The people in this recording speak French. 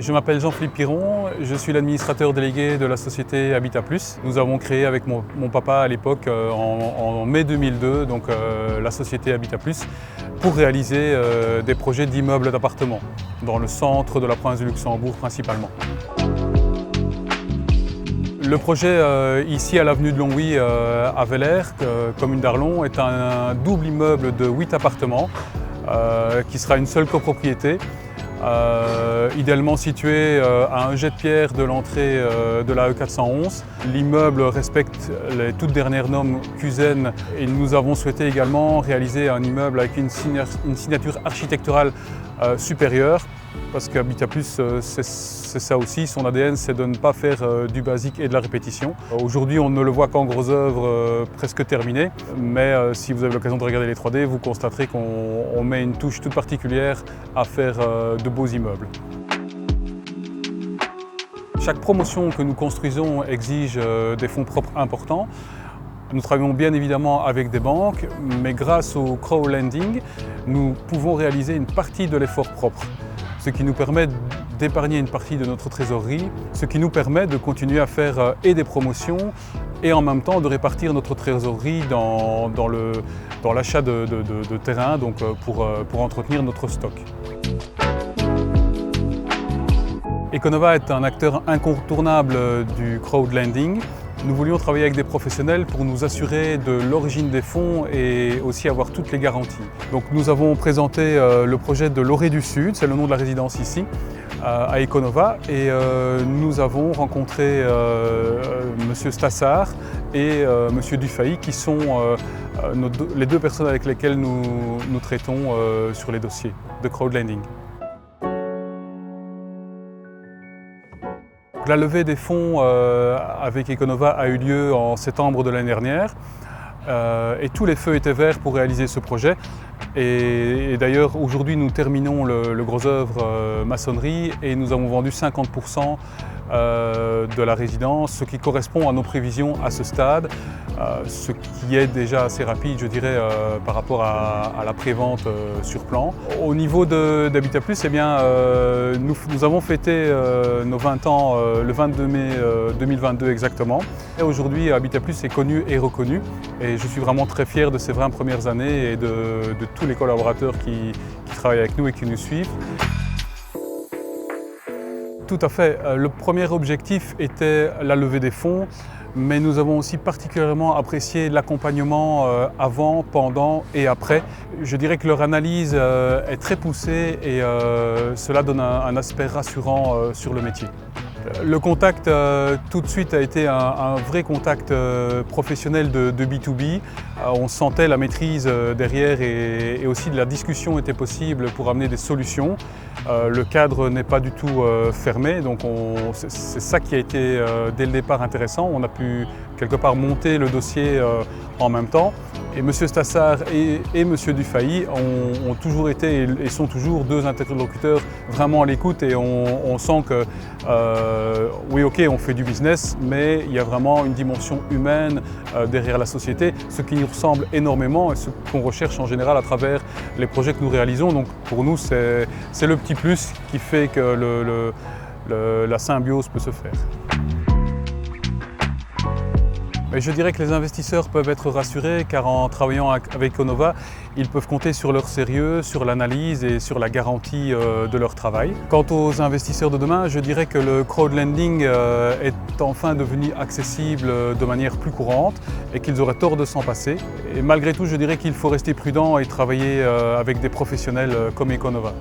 Je m'appelle Jean-Philippe Piron, je suis l'administrateur délégué de la société Habitat Plus. Nous avons créé avec mon papa à l'époque, en mai 2002, donc, la société Habitat Plus pour réaliser des projets d'immeubles d'appartements dans le centre de la province du Luxembourg principalement. Le projet ici à l'avenue de Longwy à Velaert, commune d'Arlon, est un double immeuble de 8 appartements qui sera une seule copropriété. Idéalement situé à un jet de pierre de l'entrée de la E411. L'immeuble respecte les toutes dernières normes QSEN et nous avons souhaité également réaliser un immeuble avec une signature architecturale supérieure, parce qu'Habitat Plus, c'est ça aussi, son ADN, c'est de ne pas faire du basique et de la répétition. Aujourd'hui, on ne le voit qu'en gros œuvre presque terminé, mais si vous avez l'occasion de regarder les 3D, vous constaterez qu'on met une touche toute particulière à faire de beaux immeubles. Chaque promotion que nous construisons exige des fonds propres importants. Nous travaillons bien évidemment avec des banques, mais grâce au crowdlending, nous pouvons réaliser une partie de l'effort propre, ce qui nous permet d'épargner une partie de notre trésorerie, ce qui nous permet de continuer à faire et des promotions et en même temps de répartir notre trésorerie dans l'achat de terrain, donc pour entretenir notre stock. Econova est un acteur incontournable du crowdlending. Nous voulions travailler avec des professionnels pour nous assurer de l'origine des fonds et aussi avoir toutes les garanties. Donc nous avons présenté le projet de l'Orée du Sud, c'est le nom de la résidence ici, à Econova, et nous avons rencontré M. Stassard et M. Dufay qui sont les deux personnes avec lesquelles nous traitons sur les dossiers de crowdlending. La levée des fonds avec Econova a eu lieu en septembre de l'année dernière et tous les feux étaient verts pour réaliser ce projet. Et d'ailleurs, aujourd'hui, nous terminons le gros œuvre maçonnerie et nous avons vendu 50% de la résidence, ce qui correspond à nos prévisions à ce stade, ce qui est déjà assez rapide, je dirais, par rapport à la prévente sur plan. Au niveau d'Habitat Plus, eh bien, nous avons fêté nos 20 ans le 22 mai 2022 exactement. Aujourd'hui, Habitat Plus est connu et reconnu et je suis vraiment très fier de ces 20 premières années et de tous les collaborateurs qui travaillent avec nous et qui nous suivent. Tout à fait. Le premier objectif était la levée des fonds, mais nous avons aussi particulièrement apprécié l'accompagnement avant, pendant et après. Je dirais que leur analyse est très poussée et cela donne un aspect rassurant sur le métier. Le contact tout de suite a été un vrai contact professionnel de B2B. On sentait la maîtrise derrière et aussi de la discussion était possible pour amener des solutions. Le cadre n'est pas du tout fermé, donc c'est ça qui a été dès le départ intéressant. On a pu quelque part monter le dossier en même temps. Et M. Stassard et M. Dufay ont toujours été et sont toujours deux interlocuteurs vraiment à l'écoute et on sent que oui, ok, on fait du business, mais il y a vraiment une dimension humaine derrière la société, ce qui nous ressemble énormément et ce qu'on recherche en général à travers les projets que nous réalisons. Donc pour nous, c'est le petit plus qui fait que la symbiose peut se faire. Mais je dirais que les investisseurs peuvent être rassurés car en travaillant avec Econova, ils peuvent compter sur leur sérieux, sur l'analyse et sur la garantie de leur travail. Quant aux investisseurs de demain, je dirais que le crowdlending est enfin devenu accessible de manière plus courante et qu'ils auraient tort de s'en passer. Et malgré tout, je dirais qu'il faut rester prudent et travailler avec des professionnels comme Econova.